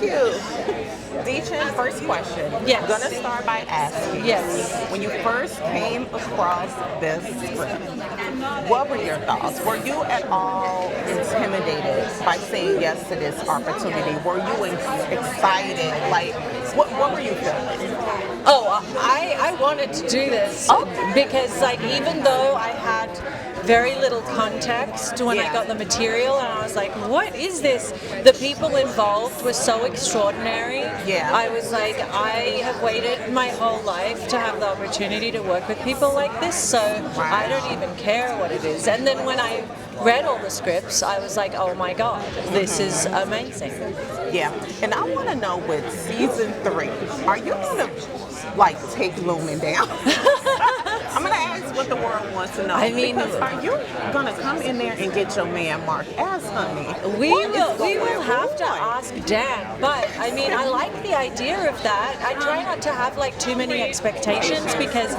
Thank you. Dichen, first question. Yes. I'm going to start by asking. Yes. When you first came across this script, what were your thoughts? Were you at all intimidated by saying yes to this opportunity? Were you excited? Like, what were you feeling? Oh, I wanted to do this because, like, even though I had very little context when I got the material, and I was like, what is this? The people involved were so extraordinary. Yeah. I was like, I have waited my whole life to have the opportunity to work with people like this, so I don't even care what it is. And then when I read all the scripts, I was like, oh my God, this is amazing. Yeah. And I want to know, with season 3, are you going to, like, take Lumen down? I'm going to ask what the world wants to know. I mean, because are you going to come in there and get your man Mark as honey? We will have to ask Dan, but I mean, I like the idea of that. I try not to have like too many expectations because,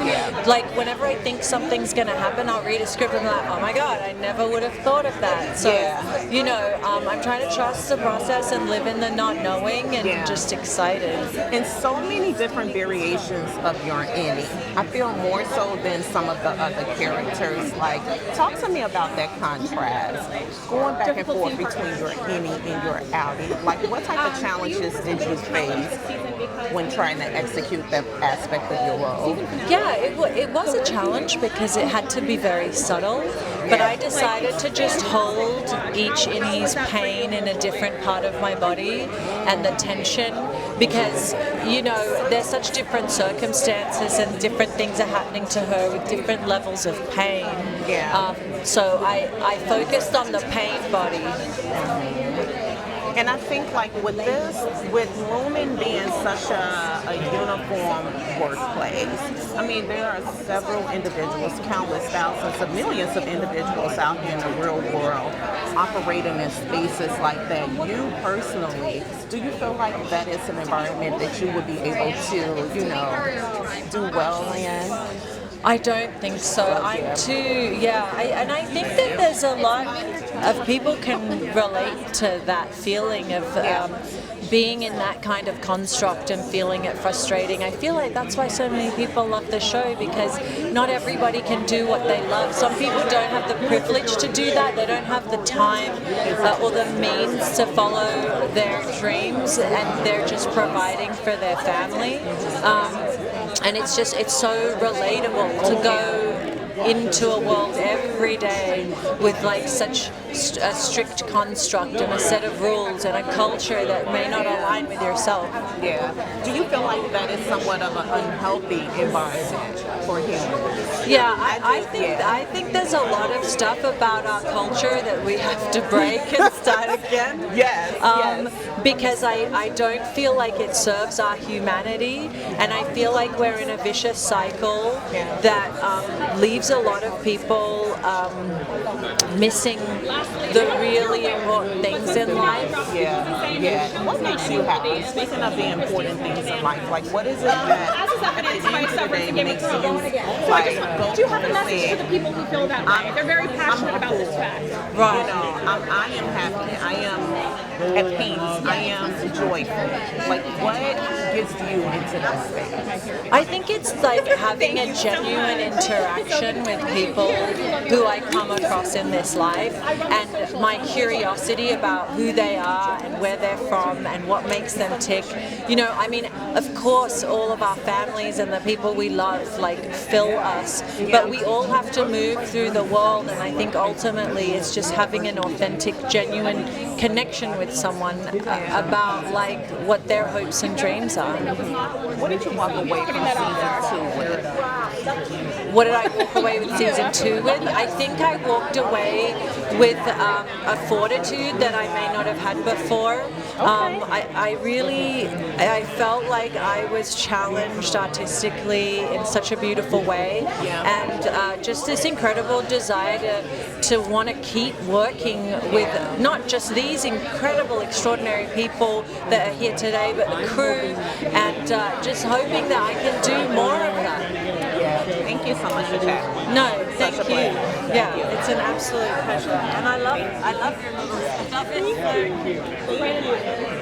like, whenever I think something's going to happen, I'll read a script and I'm like, oh my God, I never would have thought of that. So, you know, I'm trying to trust the process and live in the not knowing and just excited. And so many different variations of your Annie. I feel more so than some of the other characters. Like, talk to me about that contrast, going back and forth between your Annie and your Allie. Like, what type of challenges did you face when trying to execute that aspect of your role? Yeah, it was a challenge because it had to be very subtle, but I decided to just hold each Innie's pain in a different part of my body and the tension, because, you know, there's such different circumstances and different things are happening to her with different levels of pain. So I focused on the pain body. And I think, like, with Lumen being such a uniform workplace, I mean, there are several individuals, countless thousands of millions of individuals out here in the real world operating in spaces like that. You personally, do you feel like that is an environment that you would be able to, you know, do well in? I don't think so. I'm too, and I think that there's a lot of people can relate to that feeling of being in that kind of construct and feeling it frustrating. I feel like that's why so many people love the show, because not everybody can do what they love. Some people don't have the privilege to do that. They don't have the time or the means to follow their dreams, and they're just providing for their family. And it's so relatable to go into a world every day with like such a strict construct and a set of rules and a culture that may not align with yourself. Yeah. Do you feel like that is somewhat of an unhealthy environment for humans? Yeah, I think there's a lot of stuff about our culture that we have to break and start again. Because I don't feel like it serves our humanity, and I feel like we're in a vicious cycle that leaves a lot of people missing the really important things in life. What makes you happy? Speaking of the important things in life, like, what is it that at the end of the day makes you, like, go? Do you have a message to the people who feel that way? They're very passionate about this fact. Right. You know, I am happy. I am at peace. I am joyful. Like, what gets you into that space? I think it's like having a genuine interaction with people who I come across in this life, and my curiosity about who they are and where they're from and what makes them tick. You know, I mean, of course, all of our families and the people we love, like, fill us, but we all have to move through the world, and I think ultimately it's just having an authentic, genuine connection with someone about, like, what their hopes and dreams are. What did you walk away from season 2 with? What did I walk away with season 2 with? I think I walked away with a fortitude that I may not have had before. I felt like I was challenged artistically in such a beautiful way, and just this incredible desire to want to keep working with not just these incredible, extraordinary people that are here today, but the crew, and just hoping that I can do more of that. Thank you so much for chatting. No, thank you. Yeah, it's an absolute pleasure, and I love your little stuff. Thank you.